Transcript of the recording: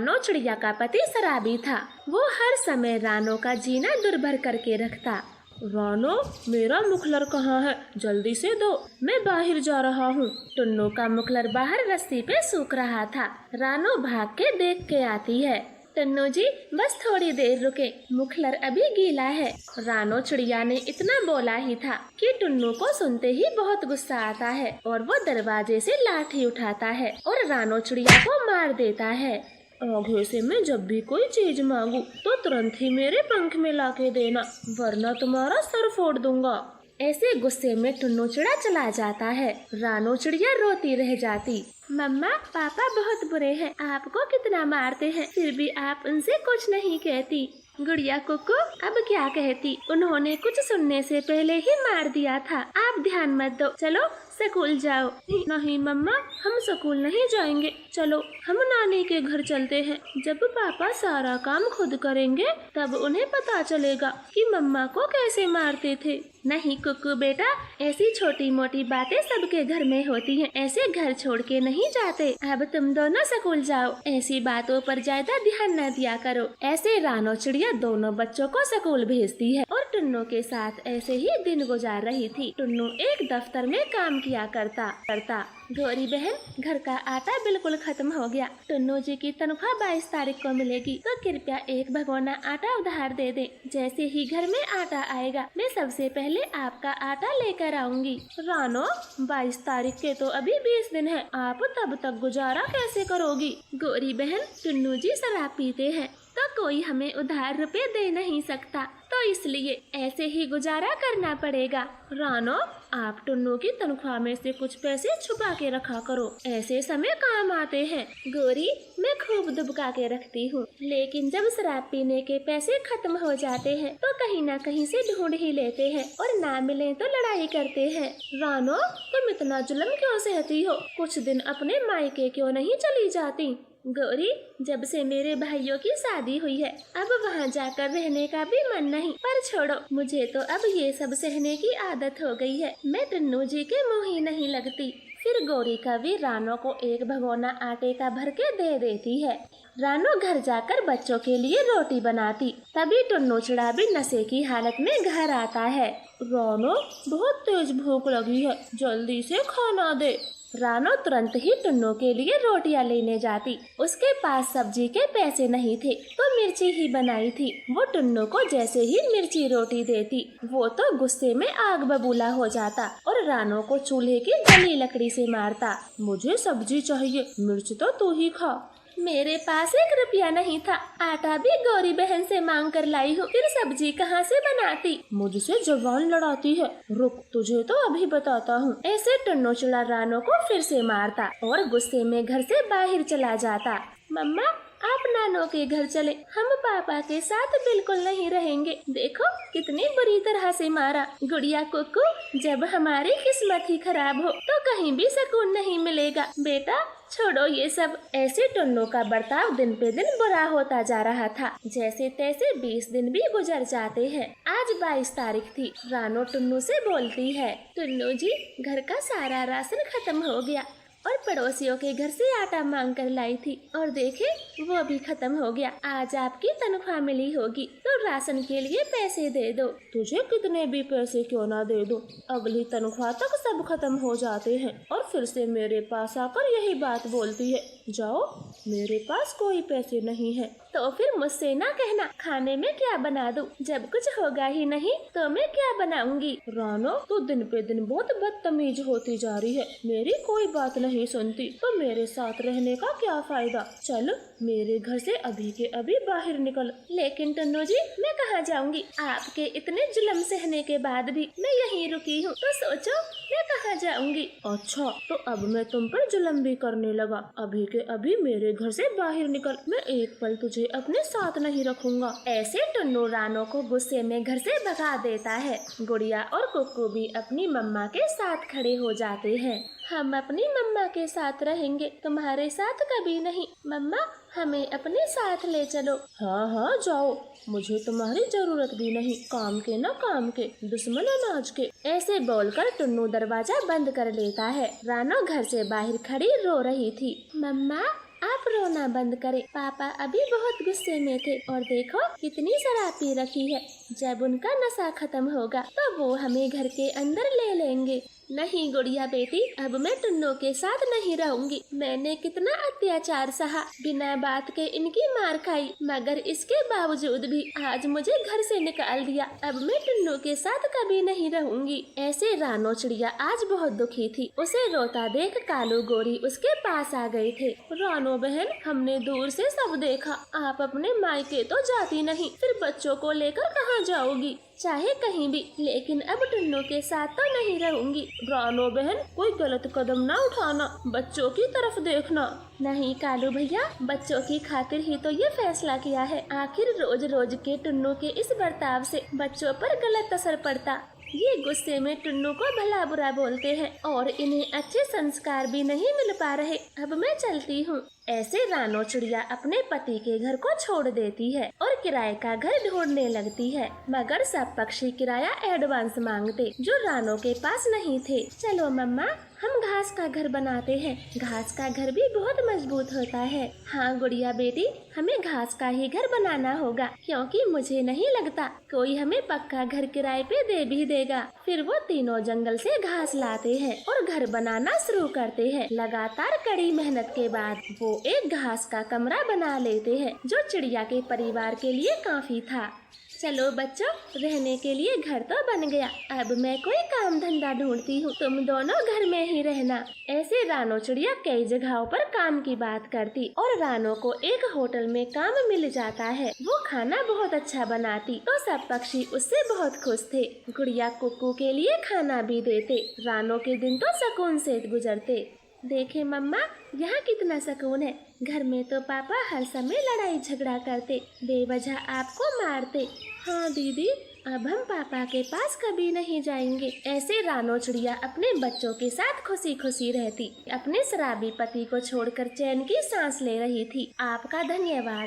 रानो चिड़िया का पति शराबी था। वो हर समय रानो का जीना दुर्भर करके रखता। रानो, मेरा मुखलर कहाँ है? जल्दी से दो, मैं बाहर जा रहा हूँ। टुन्नू का मुखलर बाहर रस्सी पे सूख रहा था। रानो भाग के देख के आती है। टुन्नू जी, बस थोड़ी देर रुके, मुखलर अभी गीला है। रानो चिड़िया ने इतना बोला ही था कि टुन्नू को सुनते ही बहुत गुस्सा आता है और वो दरवाजे से लाठी उठाता है और रानो चिड़िया को मार देता है। आगे से मैं जब भी कोई चीज मांगू तो तुरंत ही मेरे पंख में लाके देना, वरना तुम्हारा सर फोड़ दूंगा। ऐसे गुस्से में टुन्नू चिड़ा चला जाता है। रानो चिड़िया रोती रह जाती। मम्मा, पापा बहुत बुरे हैं, आपको कितना मारते हैं, फिर भी आप उनसे कुछ नहीं कहती। गुड़िया कुकू अब क्या कहती, उन्होंने कुछ सुनने से पहले ही मार दिया था। आप ध्यान मत दो, चलो स्कूल जाओ। नहीं मम्मा, हम स्कूल नहीं जाएंगे, चलो हम नानी के घर चलते हैं। जब पापा सारा काम खुद करेंगे तब उन्हें पता चलेगा कि मम्मा को कैसे मारते थे। नहीं कुकू बेटा, ऐसी छोटी मोटी बातें सबके घर में होती हैं, ऐसे घर छोड़ के नहीं जाते। अब तुम दोनों स्कूल जाओ, ऐसी बातों पर ज्यादा ध्यान न दिया करो। ऐसे रानो चिड़िया दोनों बच्चों को स्कूल भेजती है और टुन्नू के साथ ऐसे ही दिन गुजार रही थी। टुन्नू एक दफ्तर में काम किया करता। गौरी बहन, घर का आटा बिल्कुल खत्म हो गया। टुन्नू जी की तनख्वाह 22 तारीख को मिलेगी, तो कृपया एक भगोना आटा उधार दे दे। जैसे ही घर में आटा आएगा मैं सबसे पहले आपका आटा लेकर आऊंगी। रानो, 22 तारीख के तो अभी 20 दिन है, आप तब तक गुजारा कैसे करोगी? गौरी बहन, टुन्नू जी शराब पीते हैं तो कोई हमें उधार रुपए दे नहीं सकता, तो इसलिए ऐसे ही गुजारा करना पड़ेगा। रानो, आप टुन्नू की तनख्वाह में से कुछ पैसे छुपा के रखा करो, ऐसे समय काम आते हैं। गौरी, मैं खूब दुबका के रखती हूँ, लेकिन जब शराब पीने के पैसे खत्म हो जाते हैं तो कहीं न कहीं से ढूंढ ही लेते हैं और ना मिले तो लड़ाई करते हैं। रानो, तुम इतना जुल्म क्यों सहती हो? कुछ दिन अपने मायके क्यों नहीं चली जाती? गौरी, जब से मेरे भाइयों की शादी हुई है अब वहाँ जाकर रहने का भी मन नहीं। पर छोड़ो, मुझे तो अब ये सब सहने की आदत हो गई है, मैं टुन्नू जी के मुँह ही नहीं लगती। फिर गौरी कवि रानो को एक भगोना आटे का भर के दे देती है। रानो घर जाकर बच्चों के लिए रोटी बनाती, तभी टुन्नू चिड़ा भी नशे की हालत में घर आता है। रानो, बहुत तेज भूख लगी है, जल्दी से खाना दे। रानो तुरंत ही टुन्नू के लिए रोटियां लेने जाती। उसके पास सब्जी के पैसे नहीं थे तो मिर्ची ही बनाई थी। वो टुन्नू को जैसे ही मिर्ची रोटी देती वो तो गुस्से में आग बबूला हो जाता और रानो को चूल्हे की जली लकड़ी से मारता। मुझे सब्जी चाहिए, मिर्च तो तू ही खा। मेरे पास 1 रुपया नहीं था, आटा भी गौरी बहन से मांग कर लाई हूँ, फिर सब्जी कहाँ से बनाती? मुझसे जबान लड़ाती है, रुक तुझे तो अभी बताता हूँ। ऐसे टुन्नू चिड़ा रानो को फिर से मारता और गुस्से में घर से बाहर चला जाता। मम्मा, आप नानो के घर चले, हम पापा के साथ बिल्कुल नहीं रहेंगे। देखो कितनी बुरी तरह से मारा। गुड़िया कुकू, जब हमारी किस्मत ही खराब हो तो कहीं भी सुकून नहीं मिलेगा। बेटा छोड़ो ये सब। ऐसे टुन्नू का बर्ताव दिन पे दिन बुरा होता जा रहा था। जैसे तैसे 20 दिन भी गुजर जाते हैं। आज 22 तारीख थी। रानो टुन्नू से बोलती है, टुन्नू जी, घर का सारा राशन खत्म हो गया और पड़ोसियों के घर से आटा मांग कर लाई थी और देखे वो भी खत्म हो गया। आज आपकी तनख्वाह मिली होगी तो राशन के लिए पैसे दे दो। तुझे कितने भी पैसे क्यों ना दे दो, अगली तनख्वाह तक सब खत्म हो जाते हैं और फिर से मेरे पास आकर यही बात बोलती है। जाओ, मेरे पास कोई पैसे नहीं है। तो फिर मुझसे ना कहना खाने में क्या बना दूं, जब कुछ होगा ही नहीं तो मैं क्या बनाऊंगी। रानो, तू दिन पे दिन बहुत बदतमीज होती जा रही है, मेरी कोई बात नहीं सुनती तो मेरे साथ रहने का क्या फायदा। चल मेरे घर से अभी के अभी बाहर निकल। लेकिन टुन्नू जी, मैं कहाँ जाऊंगी? आपके इतने जुल्म सहने के बाद भी मैं यहीं रुकी हूँ, तो सोचो मैं कहाँ जाऊंगी। अच्छा, तो अब मैं तुम पर जुल्म भी करने लगा। अभी के अभी मेरे घर से बाहर निकल, मैं एक पल तुझे अपने साथ नहीं रखूंगा। ऐसे टुन्नू रानो को गुस्से में घर से भगा देता है। गुड़िया और कुक्कू भी अपनी मम्मा के साथ खड़े हो जाते हैं। हम अपनी मम्मा के साथ रहेंगे, तुम्हारे साथ कभी नहीं। मम्मा, हमें अपने साथ ले चलो। हाँ हाँ जाओ, मुझे तुम्हारी जरूरत भी नहीं, काम के न काम के, दुश्मन अनाज के। ऐसे बोलकर टुन्नू दरवाजा बंद कर लेता है। रानो घर से बाहर खड़ी रो रही थी। मम्मा, आप रोना बंद करें। पापा अभी बहुत गुस्से में थे और देखो कितनी शराब पी रखी है। जब उनका नशा खत्म होगा तो वो हमें घर के अंदर ले लेंगे। नहीं गुड़िया बेटी, अब मैं टुन्नू के साथ नहीं रहूंगी। मैंने कितना अत्याचार सहा, बिना बात के इनकी मार खाई, मगर इसके बावजूद भी आज मुझे घर से निकाल दिया। अब मैं टुन्नू के साथ कभी नहीं रहूंगी। ऐसे रानो चिड़िया आज बहुत दुखी थी। उसे रोता देख कालू गोरी उसके पास आ गए थे। रानो बहन, हमने दूर से सब देखा, आप अपने मायके तो जाती नहीं, फिर बच्चों को लेकर कहाँ जाओगी? चाहे कहीं भी, लेकिन अब टुन्नू के साथ तो नहीं रहूंगी। रानो बहन, कोई गलत कदम ना उठाना, बच्चों की तरफ देखना। नहीं कालू भैया, बच्चों की खातिर ही तो ये फैसला किया है। आखिर रोज रोज के टुन्नू के इस बर्ताव से बच्चों पर गलत असर पड़ता। ये गुस्से में टुन्नू को भला बुरा बोलते हैं और इन्हें अच्छे संस्कार भी नहीं मिल पा रहे। अब मैं चलती हूँ। ऐसे रानो चिड़िया अपने पति के घर को छोड़ देती है और किराए का घर ढूंढने लगती है, मगर सब पक्षी किराया एडवांस मांगते, जो रानो के पास नहीं थे। चलो मम्मा, हम घास का घर बनाते हैं। घास का घर भी बहुत मजबूत होता है। हाँ गुड़िया बेटी, हमें घास का ही घर बनाना होगा, क्योंकि मुझे नहीं लगता कोई हमें पक्का घर किराए पे दे भी देगा। फिर वो तीनों जंगल से घास लाते हैं और घर बनाना शुरू करते हैं। लगातार कड़ी मेहनत के बाद वो एक घास का कमरा बना लेते हैं, जो चिड़िया के परिवार के लिए काफी था। चलो बच्चों, रहने के लिए घर तो बन गया। अब मैं कोई काम धंधा ढूंढती हूँ, तुम दोनों घर में ही रहना। ऐसे रानो चिड़िया कई जगहों पर काम की बात करती और रानो को एक होटल में काम मिल जाता है। वो खाना बहुत अच्छा बनाती तो सब पक्षी उससे बहुत खुश थे। गुड़िया कुक्कू के लिए खाना भी देते। रानो के दिन तो सुकून से गुजरते। देखे मम्मा, यहाँ कितना सुकून है। घर में तो पापा हर समय लड़ाई झगड़ा करते, बेवजह आपको मारते। हाँ दीदी, अब हम पापा के पास कभी नहीं जाएंगे। ऐसे रानो चिड़िया अपने बच्चों के साथ खुशी खुशी रहती, अपने शराबी पति को छोड़कर चैन की सांस ले रही थी। आपका धन्यवाद।